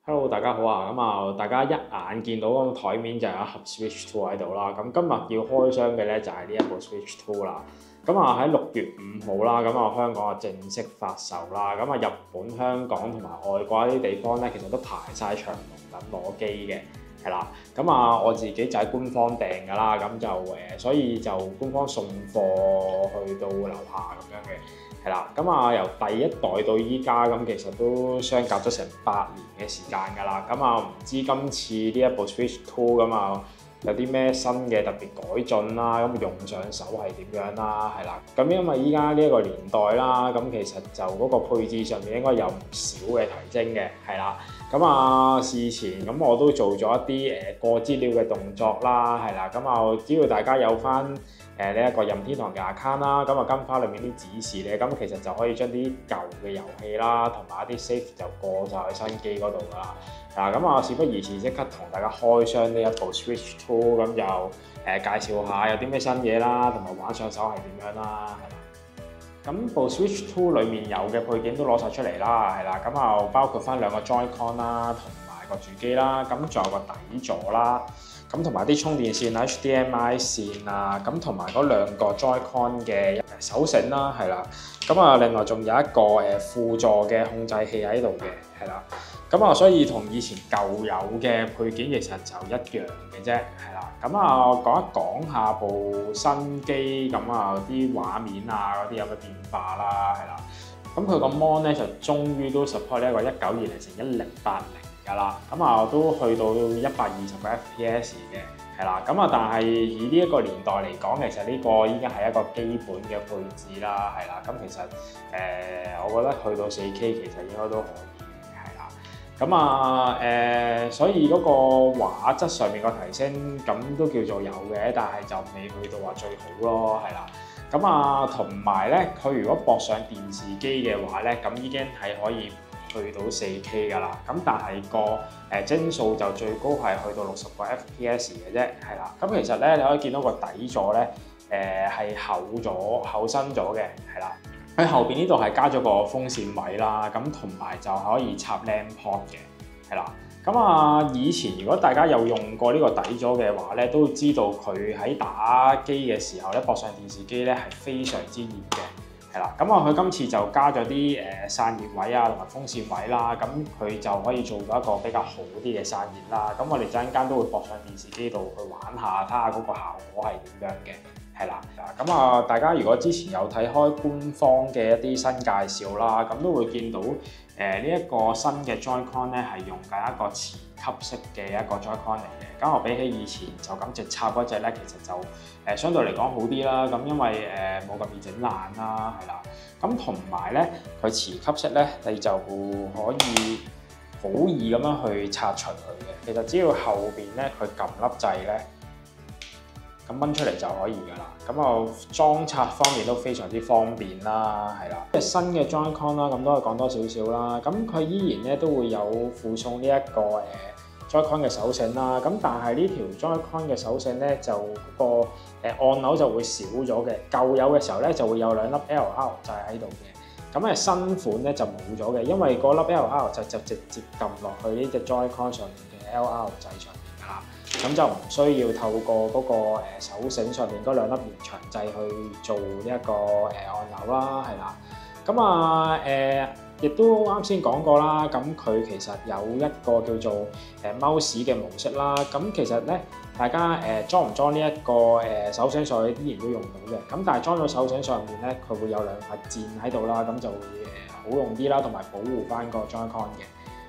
Hello，大家好啊！大家一眼見到嗰個台面就有一盒 Switch 2喺度啦。咁今日要開箱嘅咧就係呢一部 Switch 2啦。喺6月5號啦，香港啊正式發售啦。日本、香港同埋外國一啲地方咧，其實都排晒長龍等攞機嘅，係啦。我自己就喺官方訂㗎啦，所以就官方送貨去到樓下咁樣嘅。係啦，由第一代到依家其實都相隔咗成8年嘅時間㗎啦。唔知今次呢一部 Switch 2有啲咩新嘅特別改進啦，用上手係點樣啦？係啦，因為依家呢一個年代啦，其實就嗰個配置上面應該有唔少嘅提升嘅，係啦。事前我都做咗一啲過資料嘅動作啦，係啦。只要大家有翻呢一個任天堂嘅 account 啦，跟翻裏面啲指示咧，其實就可以將啲舊嘅遊戲啦，同埋一啲 save 就過晒去新機嗰度㗎啦。事不宜遲，即刻同大家開箱呢一部 Switch 2，介紹下有啲咩新嘢啦，同埋玩上手係點樣啦，係啦。部 Switch 2裏面有嘅配件都攞晒出嚟啦，係啦。包括翻2個 Joy-Con 啦，同埋個主機啦，仲有個底座啦，同埋啲充電線 HDMI 線啊，同埋嗰2個 Joy-Con 嘅手繩啦，係啦。另外仲有一個輔助嘅控制器喺度嘅，係啦。所以同以前舊有嘅配件其實就一樣嘅啫，係啦。講一講下部新機啲畫面啊嗰啲有咩變化啦，係啦。佢個 mon 咧就終於都 support 呢一個1920x1080㗎啦。都去到120個 FPS 嘅，係啦。但係以呢一個年代嚟講，其實呢個已經係一個基本嘅配置啦，係啦。其實我覺得去到4K 其實應該都可以。所以嗰個畫質上面個提升都叫做有嘅，但係就未去到話最好咯，係啦。同埋咧，佢如果駁上電視機嘅話咧，已經係可以去到4K 㗎啦。但係個幀數就最高係去到60個 FPS 嘅啫，係啦。其實咧，你可以見到個底座咧，係厚身咗嘅，係啦。喺後邊呢度係加咗個風扇位啦，同埋就可以插 LAN port 嘅，係啦。以前如果大家有用過呢個底座嘅話咧，都知道佢喺打機嘅時候咧，駁上電視機咧係非常之熱嘅，係啦。佢今次就加咗啲散熱位啊，同埋風扇位啦，佢就可以做到一個比較好啲嘅散熱啦。我哋陣間都會駁上電視機度去玩下，睇下嗰個效果係點樣嘅。係啦，大家如果之前有睇開官方嘅一啲新介紹啦，都會見到呢一個新嘅 Joy-Con 咧係用緊一個磁吸式嘅一個 Joy-Con 嚟嘅。我比起以前就咁直插嗰隻咧，其實就相對嚟講好啲啦。因為冇咁易整爛啦，係啦。同埋咧，佢磁吸式咧，你就可以好易咁樣去拆除佢嘅。其實只要後邊咧佢撳粒掣咧，掹出嚟就可以㗎啦。裝插方面都非常之方便啦，係啦。新嘅 Joy-Con 啦，都係講多少少啦。佢依然咧都會有附送呢一個Joy-Con 嘅手繩啦。但係呢條 Joy-Con 嘅手繩咧就個按鈕就會少咗嘅。舊有嘅時候咧就會有2粒 LR 掣喺度嘅。新款咧就冇咗嘅，因為嗰粒 LR 掣就直接撳落去呢隻 Joy-Con 上面嘅 LR 掣上面㗎啦。就唔需要透過嗰個手繩上面嗰2粒延長掣去做呢一個按鈕啦，係啦。亦都啱先講過啦，佢其實有一個叫做mouse嘅模式啦。其實咧，大家裝唔裝呢一個手繩上去，依然都用到嘅。但係裝咗手繩上面咧，佢會有2塊箭喺度啦，就會好用啲啦，同埋保護翻個 Joy-Con 嘅。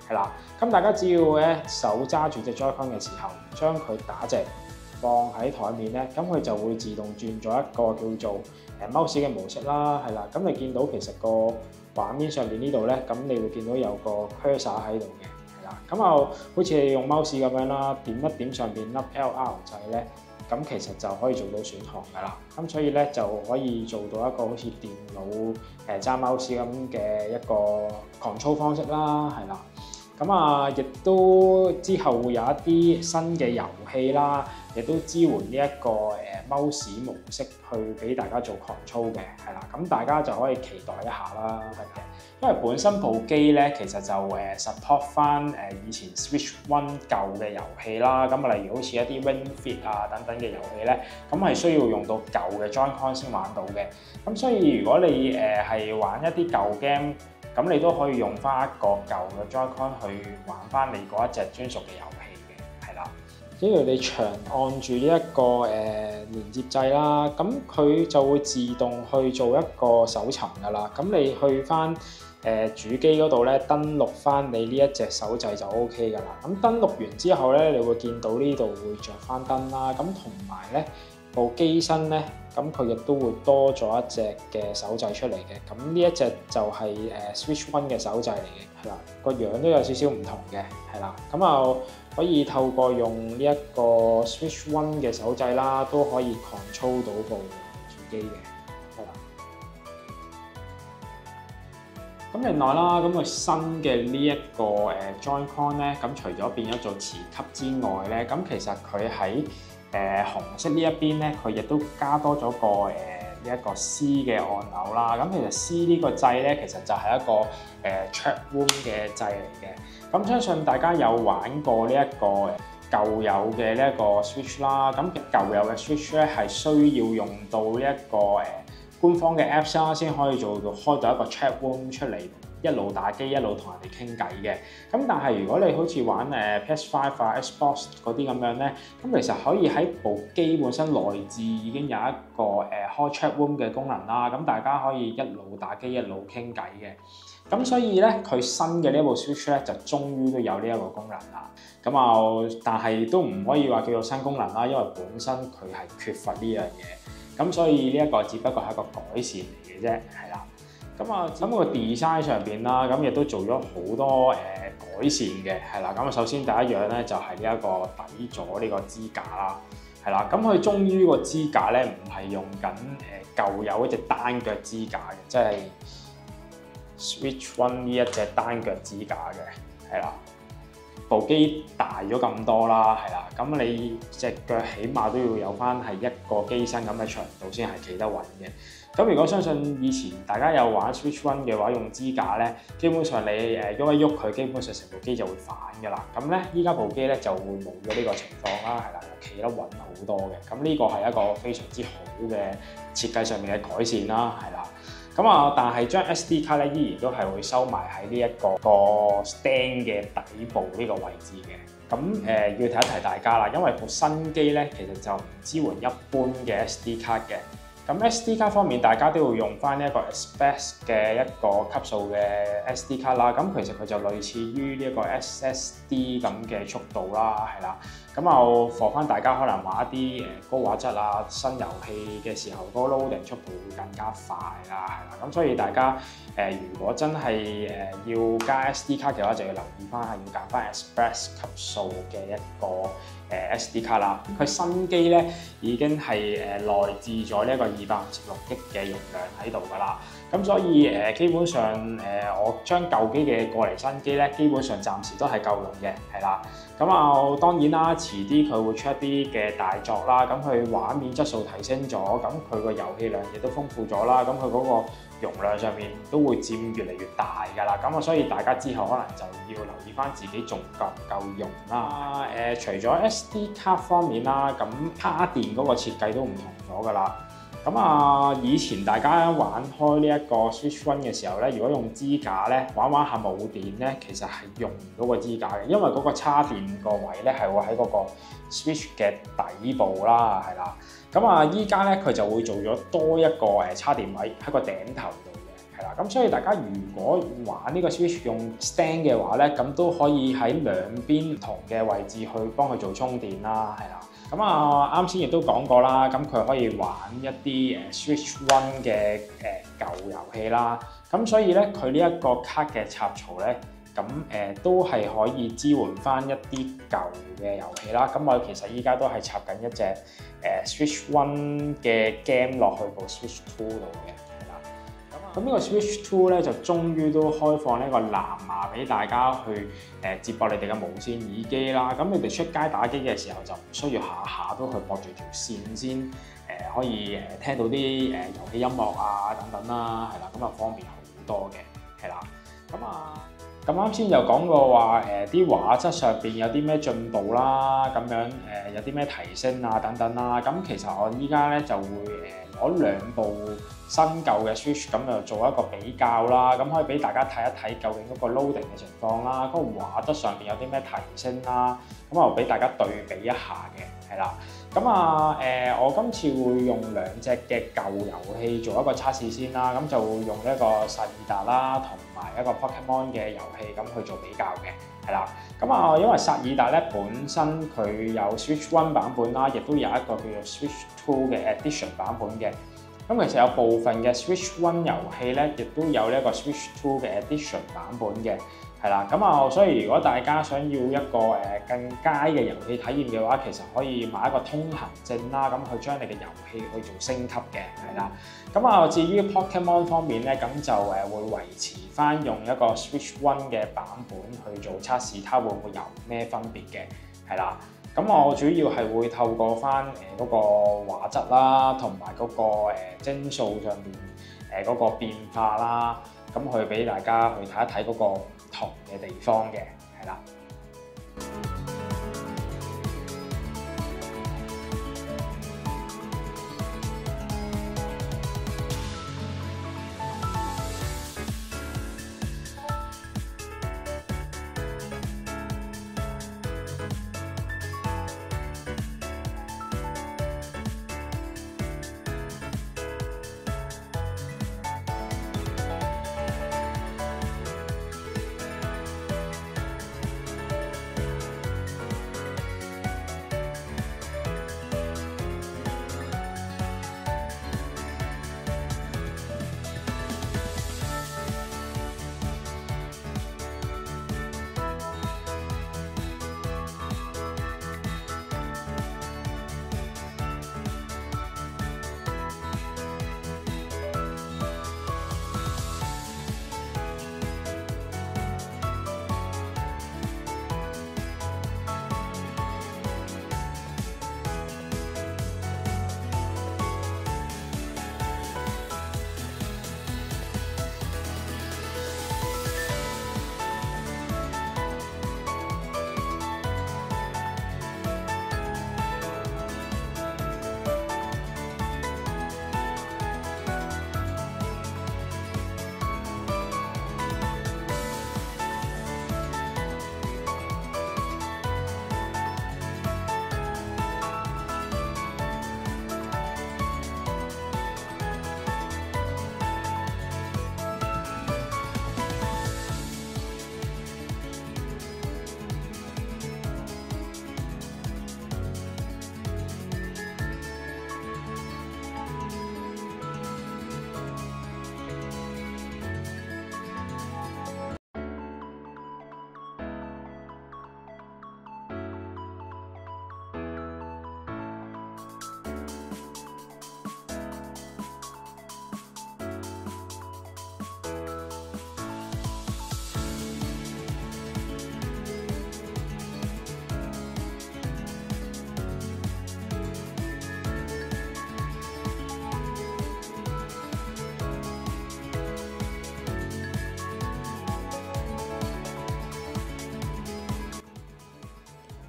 係啦，大家只要咧手揸住隻 Joy-Con 嘅時候，將佢打直放喺台面咧，佢就會自動轉咗一個叫做mouse 嘅模式啦，係啦。你見到其實個畫面上邊呢度咧，你會見到有個 cursor 喺度嘅，係啦。好似你用 mouse 咁樣啦，點一點上邊粒 LR 掣咧，其實就可以做到選項㗎啦。所以咧就可以做到一個好似電腦揸 mouse 咁嘅一個 control 方式啦，係啦。亦都之後會有一啲新嘅遊戲啦，亦都支援呢一個mouse 模式去俾大家做 control 嘅，係啦。大家就可以期待一下啦，係嘅。因為本身部機咧其實就support 翻以前 Switch One 舊嘅遊戲啦，咁例如好似一啲 Ring Fit 啊等等嘅遊戲咧，咁係需要用到舊嘅 Joy-Con 先玩到嘅。咁所以如果你係玩一啲舊 game，咁你都可以用翻一個舊嘅 Joy-Con 去玩翻你嗰一隻專屬嘅遊戲嘅，係啦。只要你長按住呢一個連接掣啦，咁佢就會自動去做一個搜尋㗎啦。咁你去翻主機嗰度咧，登錄翻你呢一隻手掣就 OK 㗎啦。咁登錄完之後咧，你會見到呢度會着翻燈啦。咁同埋咧部機身咧，咁佢亦都會多咗一隻嘅手掣出嚟嘅。咁呢一隻就係Switch One 嘅手掣嚟嘅，係啦，個樣都有少少唔同嘅，係啦。咁啊可以透過用呢一個 Switch One 嘅手掣啦，都可以 control 到部主機嘅，係啦。咁另外啦，咁佢新嘅呢一個Joy-Con 咧，咁除咗變咗做磁吸之外咧，咁其實佢喺紅色呢一邊咧，佢亦都加多咗個呢一個 C 嘅按鈕啦。咁其實 C 呢個掣咧，其實就係一個Chat Room 嘅掣嚟嘅。咁相信大家有玩過呢一個舊有嘅呢一個 Switch 啦。咁舊有嘅 Switch 咧係需要用到呢一個官方嘅 Apps 啦，先可以做到開到一個 Chat Room 出嚟，一路打機一路同人哋傾偈嘅。咁但係如果你好似玩PS5 啊、Xbox 嗰啲咁樣咧，咁其實可以喺部機本身內置已經有一個開 Chat Room 嘅功能啦。咁大家可以一路打機一路傾偈嘅。咁所以咧，佢新嘅呢一部 Switch 咧就終於都有呢一個功能啦。咁啊，但係都唔可以話叫做新功能啦，因為本身佢係缺乏呢樣嘢。咁所以呢一個只不過係一個改善嚟嘅啫，係啦。咁啊，咁個 design 上邊啦，咁亦都做咗好多改善嘅，係啦。咁首先第一樣咧就係呢一個底座呢個支架啦，係啦。咁佢終於個支架咧唔係用緊舊有一隻單腳支架嘅，即係 Switch One 呢一隻單腳支架嘅，係啦。部機大咗咁多啦，係啦。咁你隻腳起碼都要有翻係一個機身咁嘅長度先係企得穩嘅。咁如果相信以前大家有玩 Switch One 嘅話，用支架咧，基本上你喐一喐佢，基本上成部機就會反㗎啦。咁咧依家部機咧就會冇咗呢個情況啦，係啦，企得穩好多嘅。咁呢個係一個非常之好嘅設計上面嘅改善啦，係啦。咁啊，但係將 SD 卡咧依然都係會收埋喺呢一個 stand 嘅底部呢個位置嘅。咁要提一提大家啦，因為部新機咧其實就唔支援一般嘅 SD 卡嘅。咁 SD 卡方面，大家都要用翻呢一個 Express 嘅一個級數嘅 SD 卡啦。咁其實佢就類似於呢一個 SSD 咁嘅速度啦，係啦。咁就放翻大家可能玩一啲高畫質啊新遊戲嘅時候，嗰個 loading 速度會更加快啦，係啦。咁所以大家如果真係要加 SD 卡嘅話，就要留意翻係要揀翻 Express 級數嘅一個SD 卡啦。佢新機咧已經係內置咗呢一個256GB嘅容量喺度㗎啦。咁所以基本上我將舊機嘅過嚟新機咧，基本上暫時都係夠用嘅，係啦。咁啊當然啦，遲啲佢會出一啲嘅大作啦，咁佢畫面質素提升咗，咁佢個遊戲量亦都豐富咗啦，咁佢嗰個容量上面都會佔越嚟越大㗎啦。咁啊，所以大家之後可能就要留意翻自己仲夠唔夠用啦。除咗 SD 卡方面啦，咁叉電嗰個設計都唔同咗㗎啦。咁啊，以前大家玩開呢一個 Switch One 嘅時候咧，如果用支架咧，玩下冇電咧，其實係用唔到個支架嘅，因為嗰個叉電個位咧係會喺嗰個 Switch 嘅底部啦，係啦。咁啊，依家咧佢就會做咗多一個叉電位喺個頂頭度嘅，係啦。咁所以大家如果玩呢個 Switch 用 stand 嘅話咧，咁都可以喺兩邊唔同嘅位置去幫佢做充電啦，係啦。咁啊，啱先亦都講過啦，咁佢可以玩一啲Switch One 嘅舊遊戲啦，咁所以咧佢呢一個卡嘅插槽咧，咁都係可以支援翻一啲舊嘅遊戲啦。咁我其實依家都係插緊一隻Switch One 嘅 game 落去部 Switch Two 度嘅。咁呢個 Switch Two 咧就終於都開放呢個藍牙俾大家去接駁你哋嘅無線耳機啦。咁你哋出街打機嘅時候就唔需要下下都去駁住條線先可以聽到啲遊戲音樂啊等等啦，係啦，咁啊方便好多嘅，係啦。咁啊，咁啱先就講過話啲畫質上邊有啲咩進步啦，咁樣有啲咩提升啊等等啦。咁其實我依家咧就會攞兩部新舊嘅 Switch 咁就做一個比較啦，咁可以俾大家睇一睇究竟嗰個 loading 嘅情況啦，嗰個畫質上邊有啲咩提升啦，咁啊俾大家對比一下嘅，係啦。咁啊我今次會用兩隻嘅舊遊戲做一個測試先啦，咁就會用一個薩爾達啦，同埋一個 Pokemon 嘅遊戲咁去做比較嘅，係啦。咁啊，因為薩爾達咧本身佢有 Switch One 版本啦，亦都有一個叫做 Switch Two 嘅 Edition 版本嘅。咁其實有部分嘅 Switch One 遊戲咧，亦都有呢一個 Switch Two 嘅 Edition 版本嘅，係啦。咁啊，所以如果大家想要一個更佳嘅遊戲體驗嘅話，其實可以買一個通行證啦，咁去將你嘅遊戲去做升級嘅，係啦。咁啊，至於 Pokemon 方面咧，咁就會維持翻用一個 Switch One 嘅版本去做測試，睇會唔會有咩分別嘅，係啦。咁我主要係會透過翻嗰個畫質啦，同埋嗰個幀數上面嗰個變化啦，咁去俾大家去睇一睇嗰個唔同嘅地方嘅，係啦。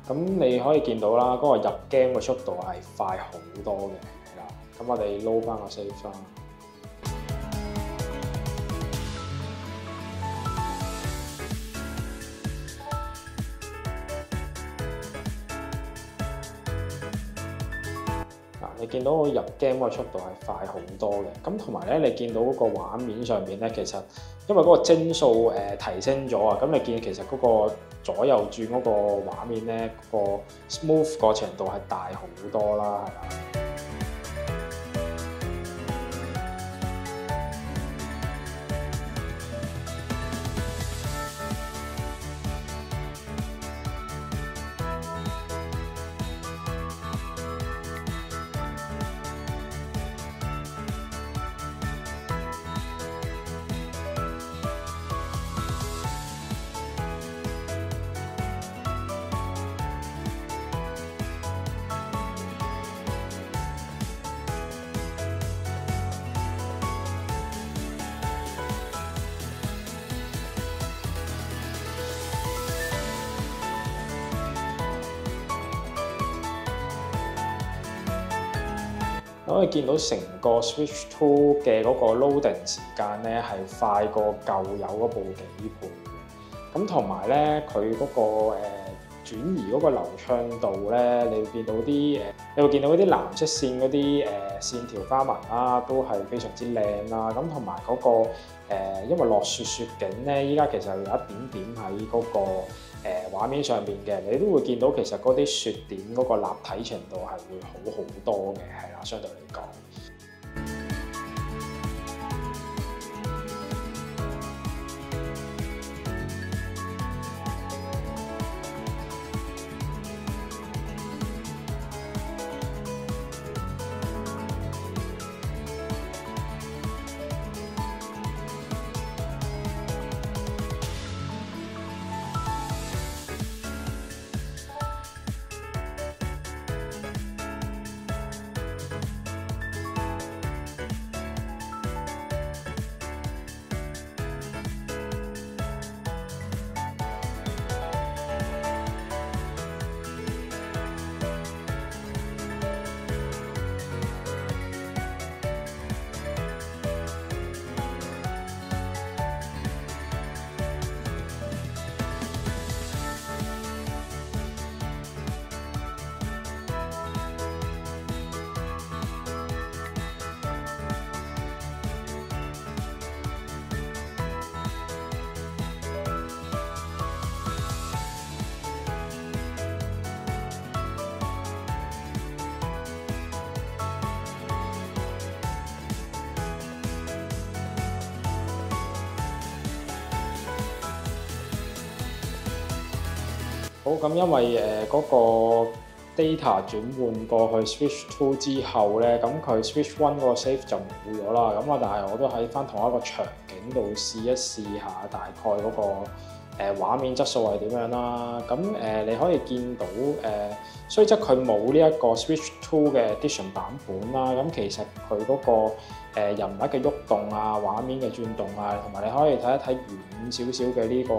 咁你可以見到啦，嗰個入 game 嘅速度係快好多嘅，係啦。咁我哋撈翻個 save 翻。你見到我入 game 個速度係快好多嘅，咁同埋咧，你見到嗰個畫面上邊咧，其實因為嗰個幀數提升咗啊，咁你見其實嗰個左右轉嗰個畫面咧，個 smooth 個程度係大好多啦，係啦。可以見到成個 Switch 2嘅嗰個 loading 時間咧係快過舊有嗰部幾倍嘅。咁同埋咧，佢嗰個轉移嗰個流暢度咧，你會見到啲你會見到嗰啲藍色線嗰啲線條花紋啦，都係非常之靚啦。咁同埋嗰個因為落雪景咧，依家其實有一點點喺嗰個畫面上邊嘅，你都會見到其實嗰啲雪點嗰個立體程度係會好多嘅，係啦，相對嚟講。好咁，因為嗰個 data 轉換過去 Switch 2之後咧，咁佢 Switch 1嗰個 save 就冇咗啦。咁啊，但係我都喺翻同一個場景度試一試下，大概嗰個畫面質素係點樣啦。咁你可以見到雖則佢冇呢一個 Switch 2嘅 Edition 版本啦。咁其實佢嗰個人物嘅喐動啊、畫面嘅轉動啊，同埋你可以睇一睇遠少少嘅呢個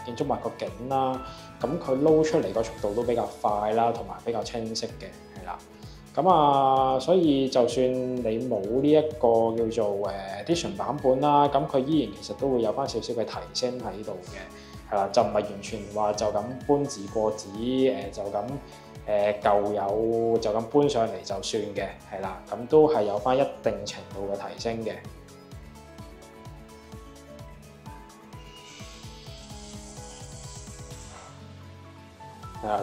建築物個景啦。咁佢撈出嚟個速度都比較快啦，同埋比較清晰嘅，係啦。咁啊，所以就算你冇呢一個叫做Edition 版本啦，咁佢依然其實都會有翻少少嘅提升喺度嘅，係啦，就唔係完全話就咁搬字過紙，就咁舊有就咁搬上嚟就算嘅，係啦，咁都係有翻一定程度嘅提升嘅。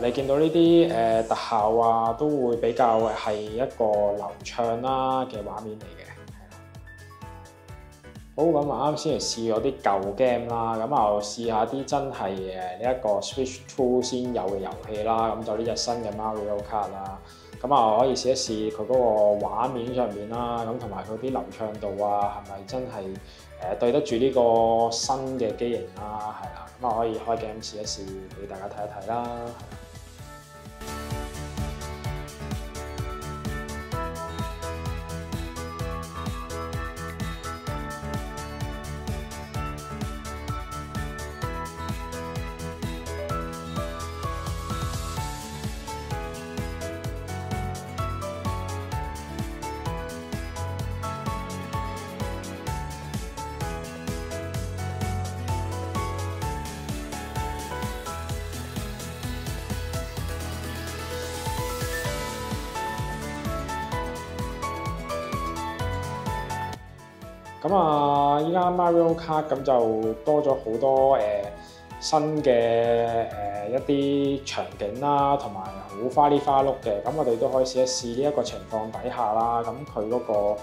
你見到呢啲特效啊，都會比較係一個流暢啦嘅畫面嚟嘅。好，咁啊啱先嚟試咗啲舊 game 啦，咁啊試下啲真係呢一個 Switch 2先有嘅遊戲啦，咁就呢隻新嘅 Mario Kart 啦，咁啊可以試一試佢嗰個畫面上面啦，咁同埋佢啲流暢度啊，係咪真係對得住呢個新嘅機型啦？係啦，咁啊可以開 game 試一試俾大家睇一睇啦。咁啊，依家 Mario Kart 咁就多咗好多新嘅一啲場景啦，同埋好花里花碌嘅。咁我哋都可以試一試呢一個情況底下啦。咁佢嗰個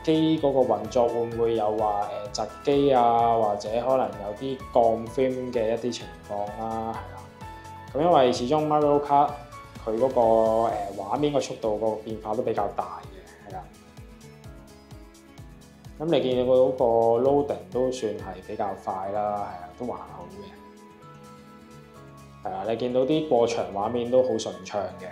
機嗰個運作會唔會有話窒機啊，或者可能有啲降 frame 嘅一啲情況啦，係啦。咁因為始終 Mario Kart 佢嗰個畫面個速度個變化都比較大嘅，係啦。咁你見到嗰個 loading 都算係比較快啦，係啊，都還好嘅。係啊，你見到啲過場畫面都好順暢嘅。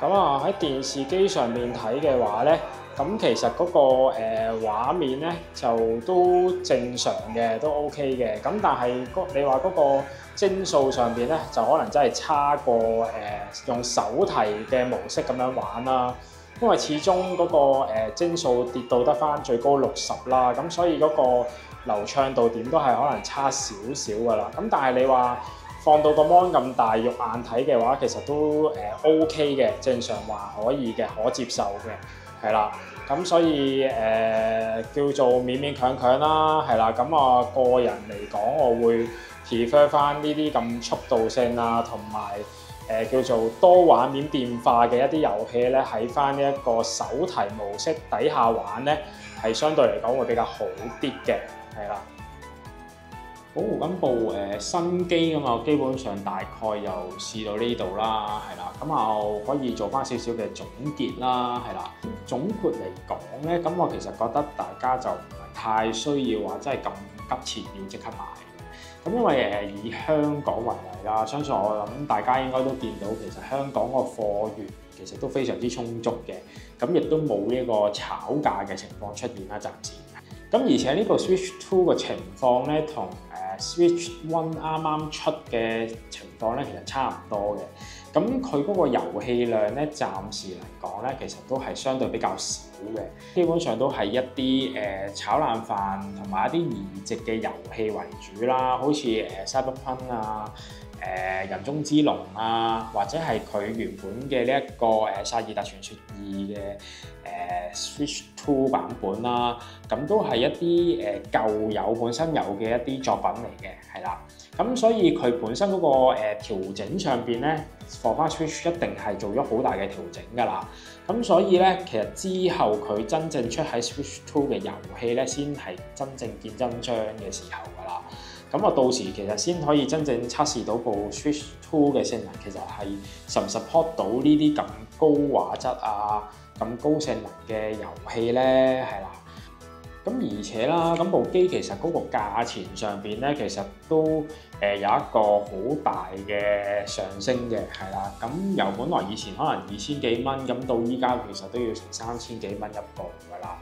咁啊喺電視機上面睇嘅話咧，咁其實嗰個畫面咧就都正常嘅，都 OK 嘅。咁但係你話嗰個幀數上邊咧，就可能真係差過用手提嘅模式咁樣玩啦。因為始終嗰個幀數跌到得返最高60啦，咁所以嗰個流暢度點都係可能差少少㗎啦。咁但係你話放到個 mon 咁大，肉眼睇嘅話，其實都OK 嘅，正常話可以嘅，可接受嘅，係啦。咁所以叫做勉勉強強啦，係啦。咁啊個人嚟講，我會 prefer 翻呢啲咁速度性啊，同埋叫做多畫面變化嘅一啲遊戲咧，喺翻呢一個手提模式底下玩咧，係相對嚟講會比較好啲嘅，係啦。好，咁部新機咁啊，基本上大概又試到呢度啦，係啦。咁啊可以做翻少少嘅總結啦，係啦。總括嚟講咧，咁我其實覺得大家就唔係太需要話真係咁急切要即刻買嘅。咁因為以香港為例啦，相信我諗大家應該都見到，其實香港個貨源其實都非常之充足嘅，咁亦都冇呢個炒價嘅情況出現啦，暫時。咁而且呢部 Switch 2嘅情況咧，同Switch One 啱啱出嘅情況咧，其實差唔多嘅。咁佢嗰個遊戲量咧，暫時嚟講咧，其實都係相對比較少嘅。基本上都係一啲炒冷飯同埋一啲移植嘅遊戲為主啦，好似Cyberpunk 啊、人中之龍啊，或者係佢原本嘅呢一個薩爾達傳說2嘅Switch 2版本啦，咁都係一啲舊有本身有嘅一啲作品嚟嘅，係啦。咁所以佢本身嗰個調整上邊咧 ，for 翻 Switch 一定係做咗好大嘅調整㗎啦。咁所以咧，其實之後佢真正出喺 Switch 2嘅遊戲咧，先係真正見真章嘅時候㗎啦。咁我到時其實先可以真正測試到部 Switch 2嘅性能，其實係support 到呢啲咁高畫質啊、咁高性能嘅遊戲咧，係啦。咁而且啦，咁部機其實嗰個價錢上邊咧，其實都有一個好大嘅上升嘅，係啦。咁由本來以前可能2000幾蚊，咁到依家其實都要成3000幾蚊一部㗎啦。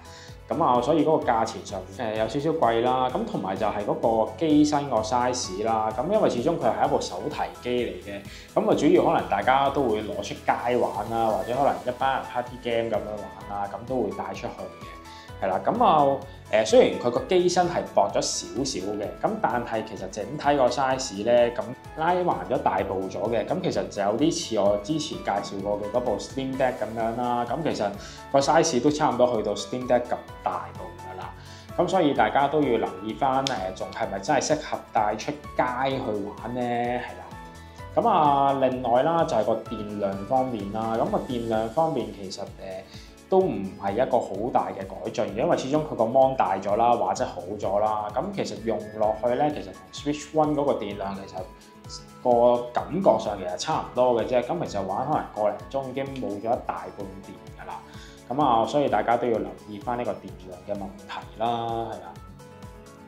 咁啊，所以嗰個價錢上有少少貴啦。咁同埋就係嗰個機身個 size 啦。咁因為始終佢係一部手提機嚟嘅，咁啊主要可能大家都會攞出街玩啦，或者可能一班人 party game 咁樣玩啦，咁都會帶出去嘅。係啦，咁啊雖然佢個機身係薄咗少少嘅，咁但係其實整體個 size 咧，咁拉橫咗大部咗嘅，咁其實就有啲似我之前介紹過嘅嗰部 Steam Deck 咁樣啦。咁其實個 size 都差唔多去到 Steam Deck 咁大部㗎啦。咁所以大家都要留意翻仲係咪真係適合帶出街去玩咧？係啦。咁啊，另外啦就係個電量方面啦。咁個電量方面其實都唔係一個好大嘅改進，因為始終佢個 mon 大咗啦，畫質好咗啦。咁其實用落去咧，其實同 Switch One 嗰個電量其實個感覺上其實差唔多嘅啫。咁其實玩可能個零鐘已經冇咗一大半電㗎啦。咁啊，所以大家都要留意翻呢個電量嘅問題啦，係啦。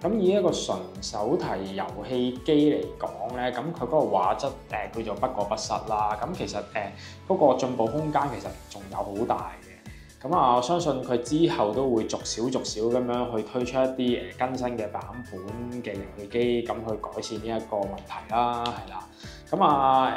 咁以一個純手提遊戲機嚟講咧，咁佢嗰個畫質叫做不過不失啦。咁其實嗰個進步空間其實仲有好大嘅。咁啊，我相信佢之後都會逐少咁樣去推出一啲更新嘅版本嘅遊戲機，咁去改善呢一個問題啦，係啦。咁啊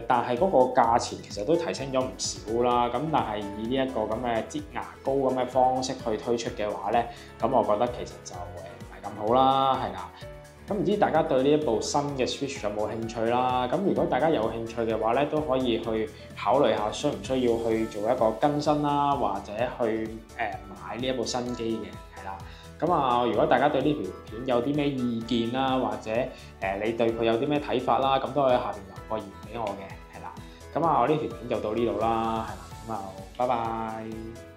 但係嗰個價錢其實都提升咗唔少啦。咁但係以呢一個咁嘅擠牙膏咁嘅方式去推出嘅話咧，咁我覺得其實就唔係咁好啦，係啦。咁唔知大家對呢一部新嘅 Switch 有冇興趣啦？咁如果大家有興趣嘅話咧，都可以去考慮下需唔需要去做一個更新啦，或者去買呢一部新機嘅，係啦。咁啊，如果大家對呢條片有啲咩意見啦，或者你對佢有啲咩睇法啦，咁都可以下邊留個言俾我嘅，係啦。咁啊，我呢條片就到呢度啦，係啦。咁啊，拜拜。